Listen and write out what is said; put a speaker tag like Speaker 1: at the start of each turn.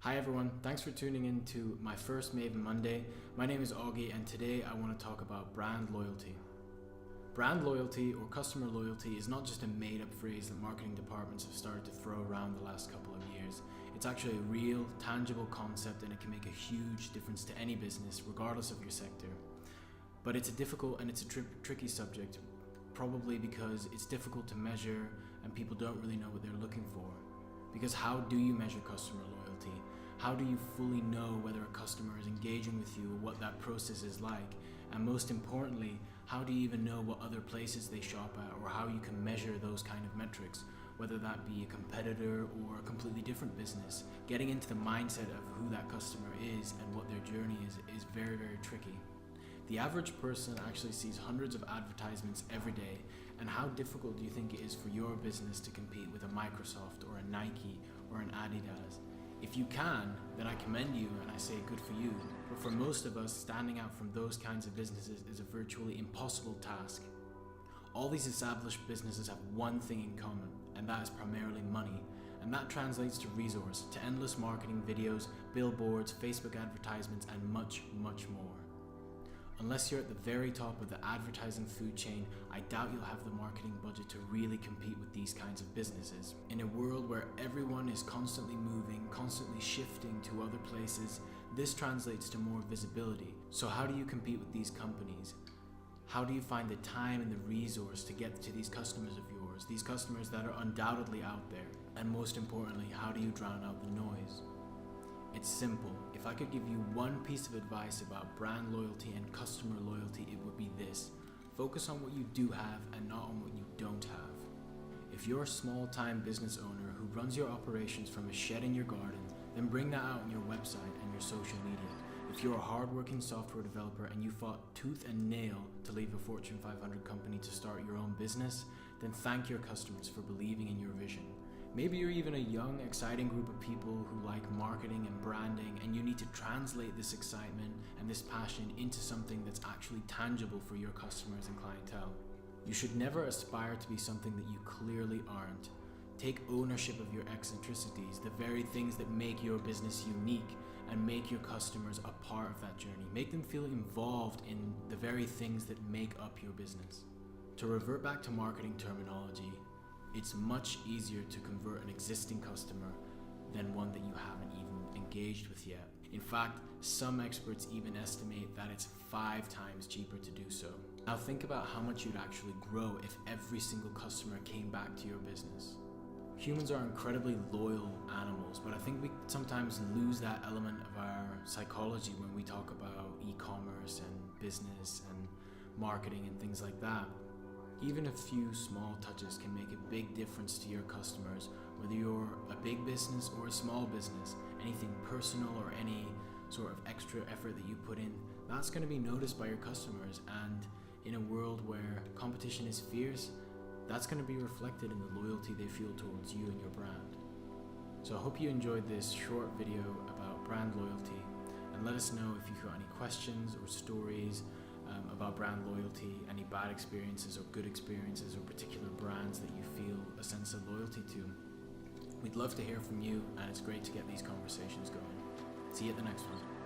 Speaker 1: Hi everyone, thanks for tuning in to my first Maven Monday. My name is Auggie and today I want to talk about brand loyalty. Brand loyalty or customer loyalty is not just a made-up phrase that marketing departments have started to throw around the last couple of years. It's actually a real, tangible concept and it can make a huge difference to any business regardless of your sector. But it's a difficult and it's a tricky subject, probably because it's difficult to measure and people don't really know what they're looking for. Because how do you measure customer loyalty? How do you fully know whether a customer is engaging with you or what that process is like? And most importantly, how do you even know what other places they shop at or how you can measure those kind of metrics, whether that be a competitor or a completely different business? Getting into the mindset of who that customer is and what their journey is very, very tricky. The average person actually sees hundreds of advertisements every day, and how difficult do you think it is for your business to compete with a Microsoft or a Nike or an Adidas? If you can, then I commend you and I say good for you. But for most of us, standing out from those kinds of businesses is a virtually impossible task. All these established businesses have one thing in common, and that is primarily money. And that translates to resource, to endless marketing videos, billboards, Facebook advertisements, and much, much more. Unless you're at the very top of the advertising food chain, I doubt you'll have the marketing budget to really compete with these kinds of businesses. In a world where everyone is constantly moving, constantly shifting to other places, this translates to more visibility. So how do you compete with these companies? How do you find the time and the resource to get to these customers of yours, these customers that are undoubtedly out there? And most importantly, how do you drown out the noise? It's simple. If I could give you one piece of advice about brand loyalty and customer loyalty, it would be this. Focus on what you do have and not on what you don't have. If you're a small-time business owner who runs your operations from a shed in your garden, then bring that out on your website and your social media. If you're a hardworking software developer and you fought tooth and nail to leave a Fortune 500 company to start your own business, then thank your customers for believing in your vision. Maybe you're even a young, exciting group of people who like marketing and branding, and you need to translate this excitement and this passion into something that's actually tangible for your customers and clientele. You should never aspire to be something that you clearly aren't. Take ownership of your eccentricities, the very things that make your business unique, and make your customers a part of that journey. Make them feel involved in the very things that make up your business. To revert back to marketing terminology, it's much easier to convert an existing customer than one that you haven't even engaged with yet. In fact, some experts even estimate that it's 5 times cheaper to do so. Now think about how much you'd actually grow if every single customer came back to your business. Humans are incredibly loyal animals, but I think we sometimes lose that element of our psychology when we talk about e-commerce and business and marketing and things like that. Even a few small touches can make a big difference to your customers, whether you're a big business or a small business. Anything personal or any sort of extra effort that you put in, that's going to be noticed by your customers. And in a world where competition is fierce, that's going to be reflected in the loyalty they feel towards you and your brand. So I hope you enjoyed this short video about brand loyalty, and let us know if you've got any questions or stories about brand loyalty, any bad experiences or good experiences or particular brands that you feel a sense of loyalty to. We'd love to hear from you, and it's great to get these conversations going. See you at the next one.